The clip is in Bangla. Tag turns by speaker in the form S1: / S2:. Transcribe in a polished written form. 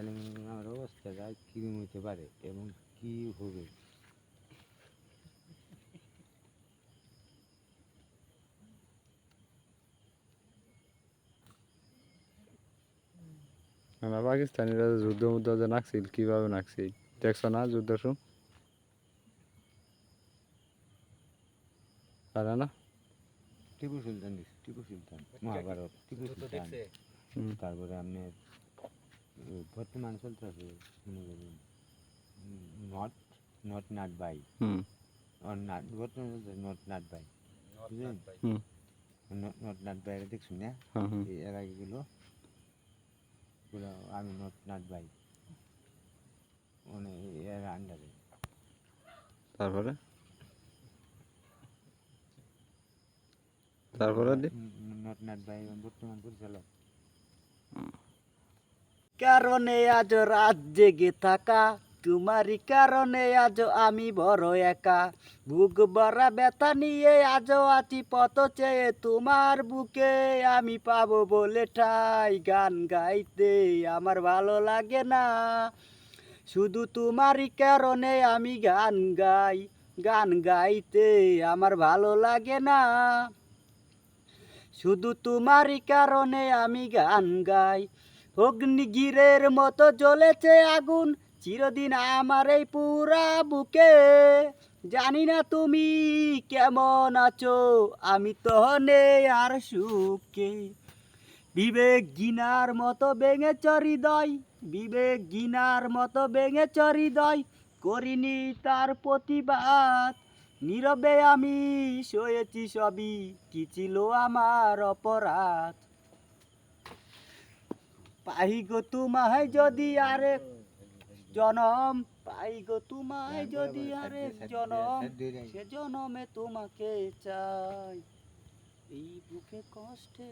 S1: তাহলে আমার অবস্থাটা কীরকম হতে পারে এবং কী হবে।
S2: আমরা পাকিস্তানিরা যুদ্ধ মুদ্ধ যে নাকছিল কিভাবে নাকছিল দেখছো না যুদ্ধ শুন পারে না
S1: টিপু সুলতান দেখছি, টিপু সুলতান মহাভারত, টিপু সুলতান। তারপরে আপনার বর্তমান চলতেছে নট নট নাট বাই নাট বর্তমান চলতেছে নট নাট বাই, বুঝলেন? নট নাট বাই দেখছুন না? এর আগে গেলো পুরো আমি নট নাট বাই মানে এর আন্ডারে।
S2: তারপরে তারপরে
S1: নট নাট বাই বর্তমান পরিচালক।
S3: কারণে আজ রাত জেগে থাকা, তোমারই কারণে আজ আমি বড় একা। বুক ভরা ব্যথা নিয়ে আজও আছি পথ চেয়ে তোমার বুকে, আমি পাবো বলে ঠাই। গান গাইতে আমার ভালো লাগে না, শুধু তোমারই কারণে আমি গান গাই। গান গাইতে আমার ভালো লাগে না, শুধু তোমারই কারণে আমি গান গাই। অগ্নিগিরের মতো জ্বলেছে আগুন চিরদিন আমার এই পুরা বুকে। জানি না তুমি কেমন আছো, আমি তো নেই আর সুখে। বিবেক গিনার মতো ভেঙেছ হৃদয়, বিবেক গিনার মতো ভেঙেছ হৃদয়, করিনি তার প্রতিবাদ। নীরবে আমি সয়েছি সবই, কি ছিল আমার অপরাধ। পাই গো তোমায় যদি আরেক জনম, পাই গো তোমায় যদি আরেক জনম, সে জনমে তোমাকে চাই। এই বুকে কষ্টে